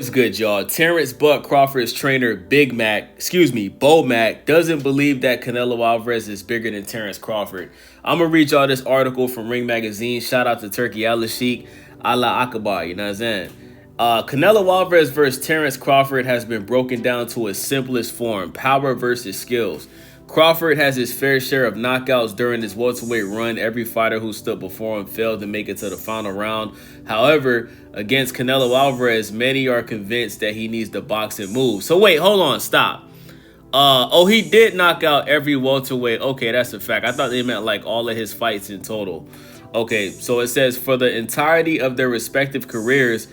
What's good, y'all? Terence Crawford's trainer Bo Mac doesn't believe that Canelo Alvarez is bigger than Terence Crawford. I'm gonna read y'all this article from Ring Magazine. Shout out to Turkey Al Sheikh, Allah Akbar. You know what I'm saying? Canelo Alvarez versus Terence Crawford has been broken down to its simplest form: power versus skills. Crawford has his fair share of knockouts during his welterweight run. Every fighter who stood before him failed to make it to the final round. However, against Canelo Alvarez, many are convinced that he needs to box and move. So wait, hold on, stop. He did knock out every welterweight. Okay, that's a fact. I thought they meant like all of his fights in total. Okay, so it says for the entirety of their respective careers,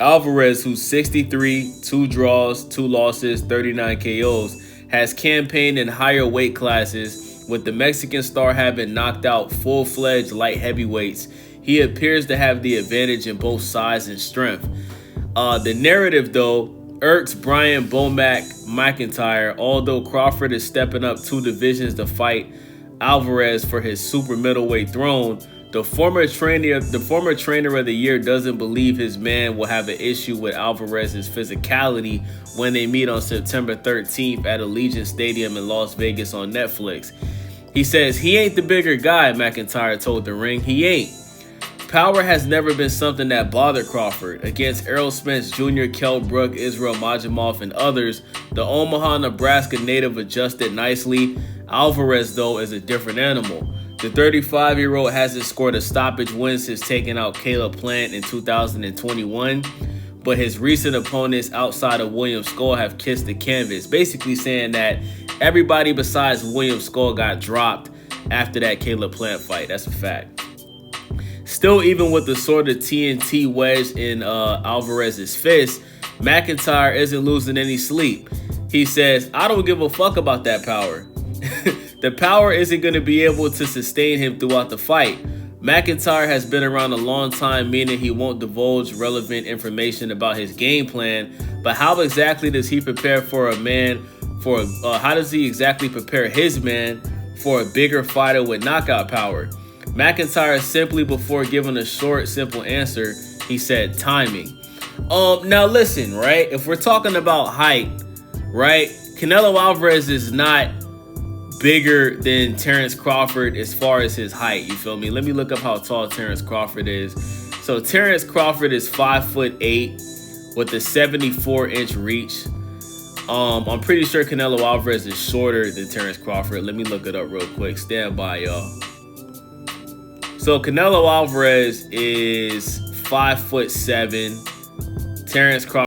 Alvarez, who's 63, 2 draws, 2 losses, 39 KOs, has campaigned in higher weight classes, with the Mexican star having knocked out full-fledged light heavyweights. He appears to have the advantage in both size and strength. The narrative, though, irks Brian Bomac McIntyre. Although Crawford is stepping up 2 divisions to fight Alvarez for his super middleweight throne, the former trainer of the year doesn't believe his man will have an issue with Alvarez's physicality when they meet on September 13th at Allegiant Stadium in Las Vegas on Netflix. He says he ain't the bigger guy, McIntyre told The Ring. He ain't. Power has never been something that bothered Crawford. Against Errol Spence Jr., Kell Brook, Israel Majimov, and others, the Omaha, Nebraska native adjusted nicely. Alvarez, though, is a different animal. The 35-year-old hasn't scored a stoppage win since taking out Caleb Plant in 2021, but his recent opponents outside of William Skull have kissed the canvas, basically saying that everybody besides William Skull got dropped after that Caleb Plant fight. That's a fact. Still, even with the sort of TNT wedge in Alvarez's fist, McIntyre isn't losing any sleep. He says, "I don't give a fuck about that power." The power isn't going to be able to sustain him throughout the fight. McIntyre has been around a long time, meaning he won't divulge relevant information about his game plan. But how exactly does he prepare how does he exactly prepare his man for a bigger fighter with knockout power? McIntyre simply, before giving a short, simple answer, he said timing. Now listen, right? If we're talking about height, right? Canelo Alvarez is not bigger than Terence Crawford as far as his height, you feel me? Let me look up how tall Terence Crawford is. So Terence Crawford is 5'8" with a 74-inch reach. I'm pretty sure Canelo Alvarez is shorter than Terence Crawford. Let me look it up real quick. Stand by, y'all. So Canelo Alvarez is 5'7". Terence Crawford